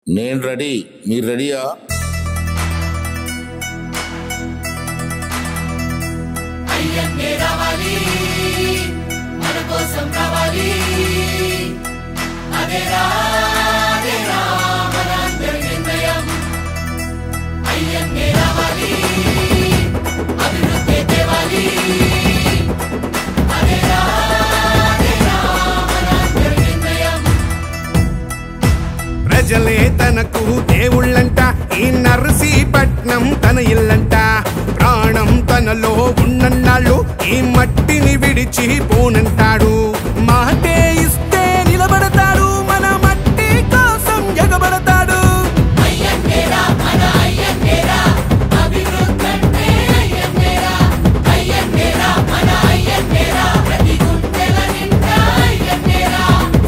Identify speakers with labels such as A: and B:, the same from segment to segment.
A: నేను రెడీ, మీరు రెడీయా?
B: అయ్యన్నే రావాలి, మన కోసం రావాలి. అదేరా అదేరా మనందరి నిర్ణయం. అయ్యన్నే రావాలి, అభివృద్ధి తేవాలి. అదేరా అదేరా మనందరి నిర్ణయం.
C: ప్రజలే తనకు దేవుళ్ళంట, ఈ నర్సీపట్నం తన ఇల్లంట. ప్రాణం తనలో ఉన్నన్నాళ్ళు ఈ మట్టిని విడిచి పోనంటాడు. మాటే ఇస్తే నిలబడతాడు, మన మట్టి కోసం ఎగబడతాడు.
B: అయ్యన్నేరా మన అయ్యన్నేరా, అభివృద్ధంటే అయ్యన్నేరా. అయ్యన్నేరా మన అయ్యన్నేరా, ప్రతి గుండెల నిండా అయ్యన్నేరా.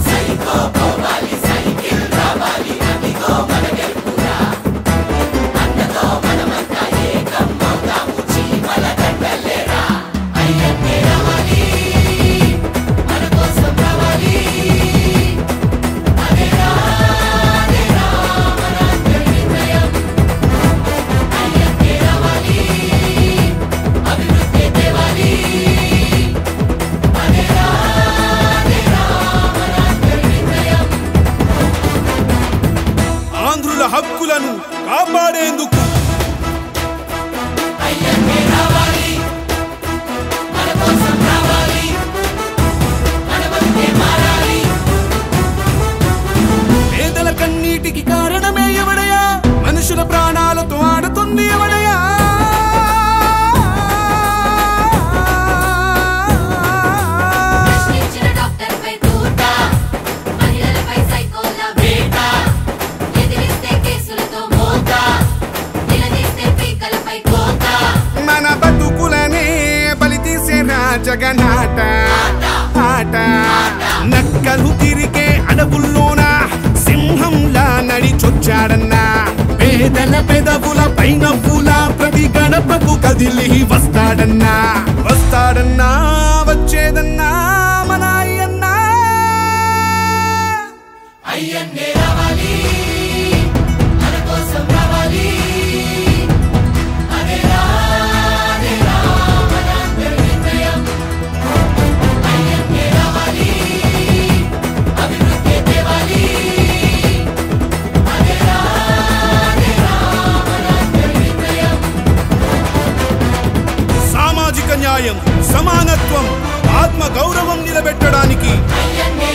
B: సైకో పోవాలి, సైకిల్ రావాలి, అదిగో మన గెలుపురా. అన్నతో మనమంతా ఏకం అవుతాము, చీమల గడ్డలేరా. అయ్యన్నే రావాలి, మన కోసం రావాలి. అదేరా అదేరా మనందరి నిర్ణయం. అయ్యన్నే రావాలి, అభివృద్ధి తేవాలి. అదేరా అదేరా మనందరి నిర్ణయం.
C: ఆంధ్రుల హక్కులను కాపాడేందుకు
B: అయ్యన్నే రావాలి, మన కోసం రావాలి. మన బతుకే మారాలి.
C: పేదల కన్నీటికి కారణమే ఎవడయా? మనుషుల ప్రాణాలతో ఆడుతుంది ఎవడయా?
B: ప్రశ్నించిన డాక్టర్పై తూట, మహిళలపై సైకోల వేట. ఎదిరిస్తే కేసులతో మోత, నిలదీస్తే పీకలపై కోత.
C: మన బతుకులనే బలి తీసే రాజగనాట ఆట. నక్కలు తిరిగే అడవుల్లోన సింహంలా నడిచొచ్చాడన్నా. పేదల పెదవుల పైన పూల ప్రతి గడపకు కదిలి వస్తాడన్నా. వస్తాడన్నా, వచ్చేదన్నా మన అయ్యన్నా.
B: అయ్యన్నే రావాలి, మన కోసం రావాలి. అదేరా అదేరా మనందరి నిర్ణయం. అయ్యన్నే రావాలి, అభివృద్ధి తేవాలి. అదేరా అదేరా మనందరి నిర్ణయం.
C: సామాజిక న్యాయం, సమానత్వం, ఆత్మ గౌరవం నిలబెట్టడానికి
B: అయ్యన్నే